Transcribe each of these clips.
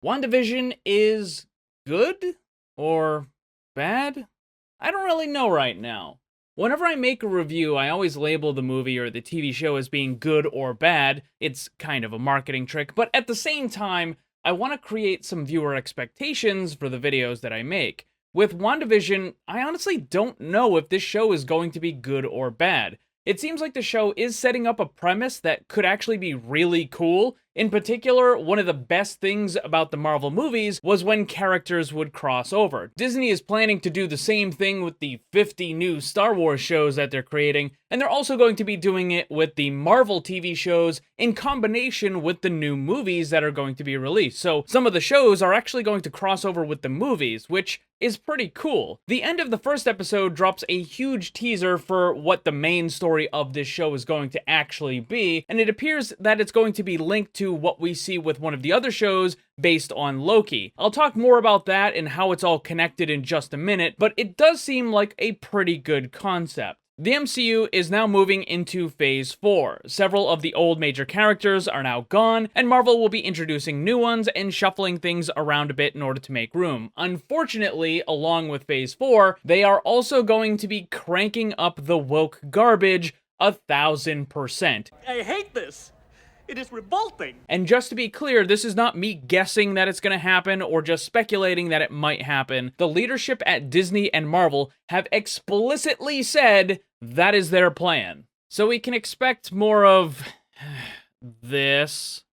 WandaVision is good or bad? I don't really know right now. Whenever I make a review, I always label the movie or the TV show as being good or bad. It's kind of a marketing trick, but at the same time, I want to create some viewer expectations for the videos that I make. With WandaVision, I honestly don't know if this show is going to be good or bad. It seems like the show is setting up a premise that could actually be really cool. In particular, one of the best things about the Marvel movies was when characters would cross over. Disney is planning to do the same thing with the 50 new Star Wars shows that they're creating, and they're also going to be doing it with the Marvel TV shows in combination with the new movies that are going to be released. So some of the shows are actually going to cross over with the movies, which is pretty cool. The end of the first episode drops a huge teaser for what the main story of this show is going to actually be, and it appears that it's going to be linked to what we see with one of the other shows based on Loki. I'll talk more about that and how it's all connected in just a minute, but it does seem like a pretty good concept. The MCU is now moving into Phase 4. Several of the old major characters are now gone, and Marvel will be introducing new ones and shuffling things around a bit in order to make room. Unfortunately, along with Phase 4, they are also going to be cranking up the woke garbage 1,000%. I hate this! It is revolting! And just to be clear, this is not me guessing that it's gonna happen or just speculating that it might happen. The leadership at Disney and Marvel have explicitly said that is their plan. So we can expect more of this.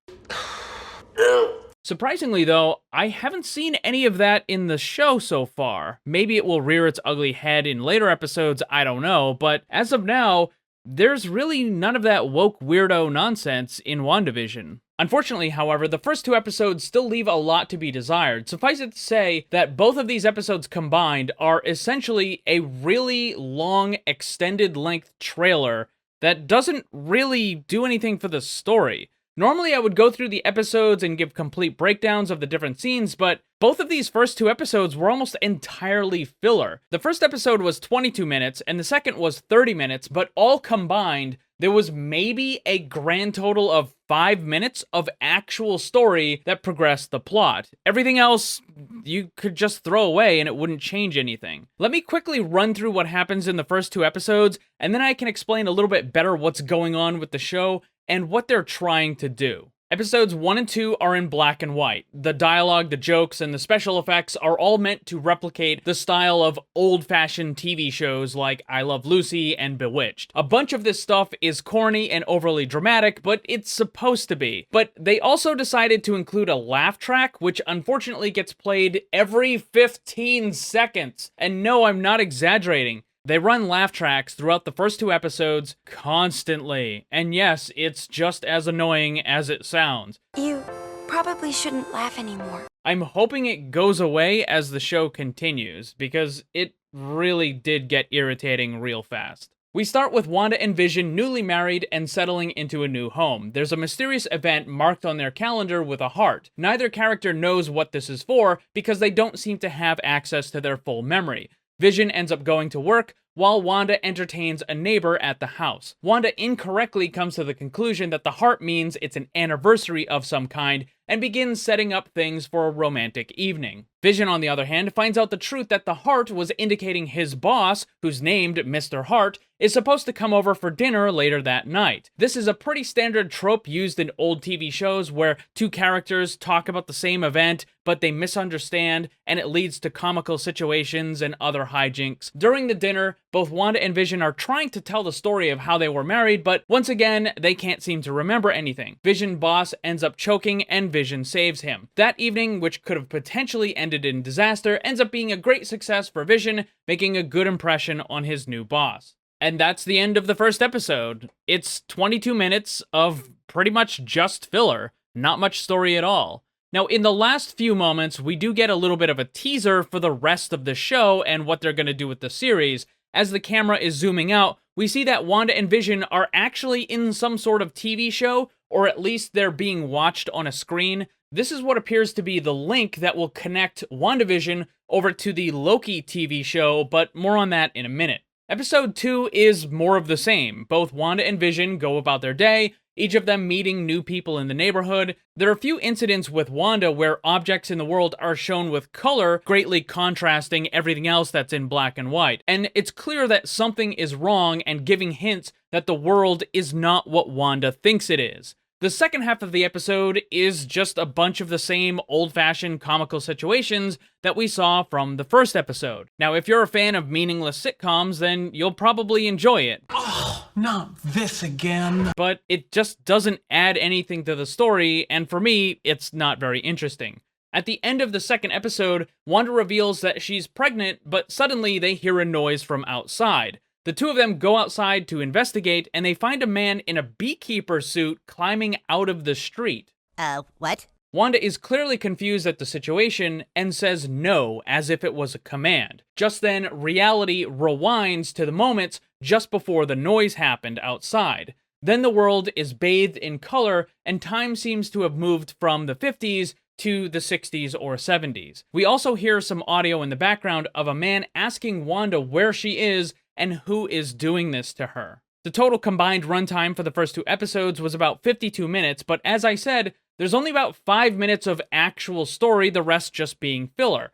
Surprisingly though, I haven't seen any of that in the show so far. Maybe it will rear its ugly head in later episodes, I don't know, but as of now, there's really none of that woke weirdo nonsense in WandaVision. Unfortunately, however, the first two episodes still leave a lot to be desired. Suffice it to say that both of these episodes combined are essentially a really long, extended-length trailer that doesn't really do anything for the story. Normally, I would go through the episodes and give complete breakdowns of the different scenes, but both of these first two episodes were almost entirely filler. The first episode was 22 minutes, and the second was 30 minutes, but all combined, there was maybe a grand total of 5 minutes of actual story that progressed the plot. Everything else, you could just throw away and it wouldn't change anything. Let me quickly run through what happens in the first two episodes, and then I can explain a little bit better what's going on with the show and what they're trying to do. Episodes 1 and 2 are in black and white. The dialogue, the jokes, and the special effects are all meant to replicate the style of old-fashioned TV shows like I Love Lucy and Bewitched. A bunch of this stuff is corny and overly dramatic, but it's supposed to be. But they also decided to include a laugh track, which unfortunately gets played every 15 seconds. And no, I'm not exaggerating. They run laugh tracks throughout the first two episodes constantly. And yes, it's just as annoying as it sounds. You probably shouldn't laugh anymore. I'm hoping it goes away as the show continues, because it really did get irritating real fast. We start with Wanda and Vision newly married and settling into a new home. There's a mysterious event marked on their calendar with a heart. Neither character knows what this is for because they don't seem to have access to their full memory. Vision ends up going to work, while Wanda entertains a neighbor at the house. Wanda incorrectly comes to the conclusion that the heart means it's an anniversary of some kind, and begins setting up things for a romantic evening. Vision, on the other hand, finds out the truth that the heart was indicating his boss, who's named Mr. Hart, is supposed to come over for dinner later that night. This is a pretty standard trope used in old TV shows where two characters talk about the same event, but they misunderstand, and it leads to comical situations and other hijinks. During the dinner, both Wanda and Vision are trying to tell the story of how they were married, but once again, they can't seem to remember anything. Vision boss ends up choking, and Vision saves him. That evening, which could have potentially ended in disaster, ends up being a great success for Vision, making a good impression on his new boss. And that's the end of the first episode. It's 22 minutes of pretty much just filler, not much story at all. Now, in the last few moments, we do get a little bit of a teaser for the rest of the show and what they're going to do with the series. As the camera is zooming out, we see that Wanda and Vision are actually in some sort of TV show, or at least they're being watched on a screen. This is what appears to be the link that will connect WandaVision over to the Loki TV show, but more on that in a minute. Episode 2 is more of the same. Both Wanda and Vision go about their day, each of them meeting new people in the neighborhood. There are a few incidents with Wanda where objects in the world are shown with color, greatly contrasting everything else that's in black and white. And it's clear that something is wrong and giving hints that the world is not what Wanda thinks it is. The second half of the episode is just a bunch of the same old-fashioned comical situations that we saw from the first episode. Now, if you're a fan of meaningless sitcoms, then you'll probably enjoy it. Oh, not this again. But it just doesn't add anything to the story, and for me, it's not very interesting. At the end of the second episode, Wanda reveals that she's pregnant, but suddenly they hear a noise from outside. The two of them go outside to investigate, and they find a man in a beekeeper suit climbing out of the street. What? Wanda is clearly confused at the situation and says no, as if it was a command. Just then, reality rewinds to the moments just before the noise happened outside. Then the world is bathed in color, and time seems to have moved from the 50s to the 60s or 70s. We also hear some audio in the background of a man asking Wanda where she is and who is doing this to her. The total combined runtime for the first two episodes was about 52 minutes, but as I said, there's only about 5 minutes of actual story, the rest just being filler.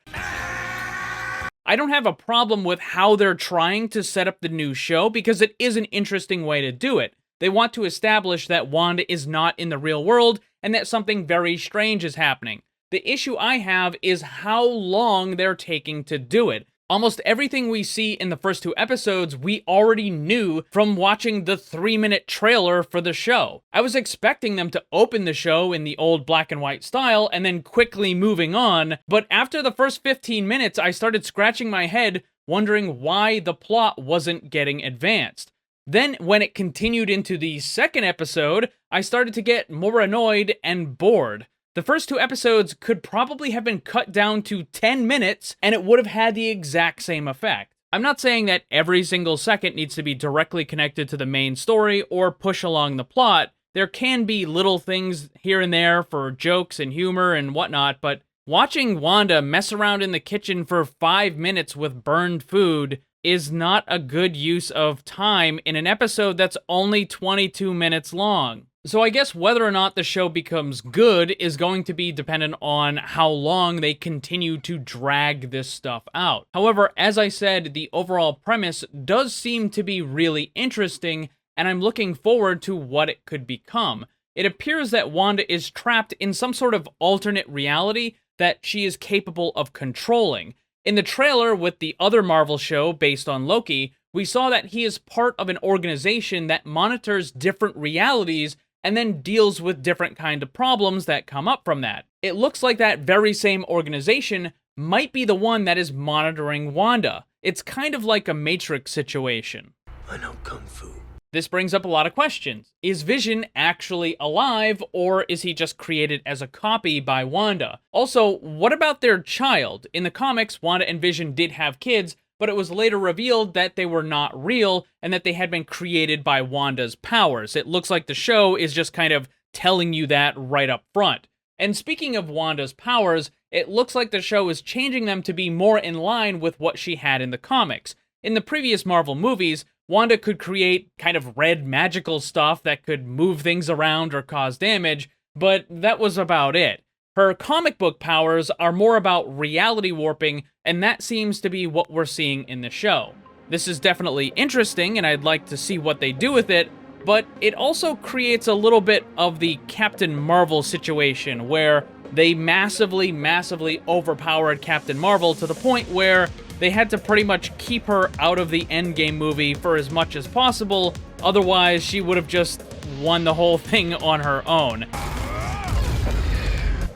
I don't have a problem with how they're trying to set up the new show because it is an interesting way to do it. They want to establish that Wanda is not in the real world and that something very strange is happening. The issue I have is how long they're taking to do it. Almost everything we see in the first two episodes we already knew from watching the 3-minute trailer for the show. I was expecting them to open the show in the old black and white style and then quickly moving on, but after the first 15 minutes I started scratching my head wondering why the plot wasn't getting advanced. Then when it continued into the second episode, I started to get more annoyed and bored. The first two episodes could probably have been cut down to 10 minutes, and it would have had the exact same effect. I'm not saying that every single second needs to be directly connected to the main story or push along the plot. There can be little things here and there for jokes and humor and whatnot, but watching Wanda mess around in the kitchen for 5 minutes with burned food is not a good use of time in an episode that's only 22 minutes long. So I guess whether or not the show becomes good is going to be dependent on how long they continue to drag this stuff out. However, as I said, the overall premise does seem to be really interesting, and I'm looking forward to what it could become. It appears that Wanda is trapped in some sort of alternate reality that she is capable of controlling. In the trailer with the other Marvel show based on Loki, we saw that he is part of an organization that monitors different realities and then deals with different kind of problems that come up from that. It looks like that very same organization might be the one that is monitoring Wanda. It's kind of like a Matrix situation. I know Kung Fu. This brings up a lot of questions. Is Vision actually alive, or is he just created as a copy by Wanda? Also, what about their child? In the comics, Wanda and Vision did have kids, but it was later revealed that they were not real and that they had been created by Wanda's powers. It looks like the show is just kind of telling you that right up front. And speaking of Wanda's powers, it looks like the show is changing them to be more in line with what she had in the comics. In the previous Marvel movies, Wanda could create kind of red magical stuff that could move things around or cause damage, but that was about it. Her comic book powers are more about reality warping, and that seems to be what we're seeing in the show. This is definitely interesting, and I'd like to see what they do with it, but it also creates a little bit of the Captain Marvel situation, where they massively overpowered Captain Marvel to the point where they had to pretty much keep her out of the Endgame movie for as much as possible, otherwise she would have just won the whole thing on her own.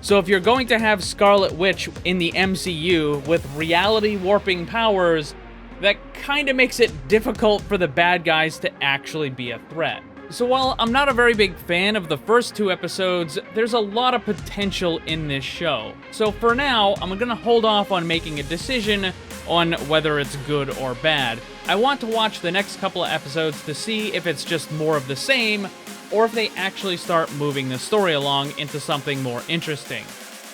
So if you're going to have Scarlet Witch in the MCU with reality warping powers, that kind of makes it difficult for the bad guys to actually be a threat. So while I'm not a very big fan of the first two episodes, there's a lot of potential in this show. So for now, I'm gonna hold off on making a decision on whether it's good or bad. I want to watch the next couple of episodes to see if it's just more of the same, or if they actually start moving the story along into something more interesting.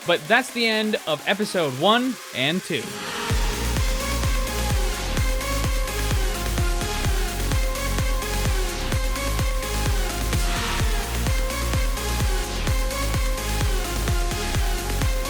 But that's the end of episode 1 and 2.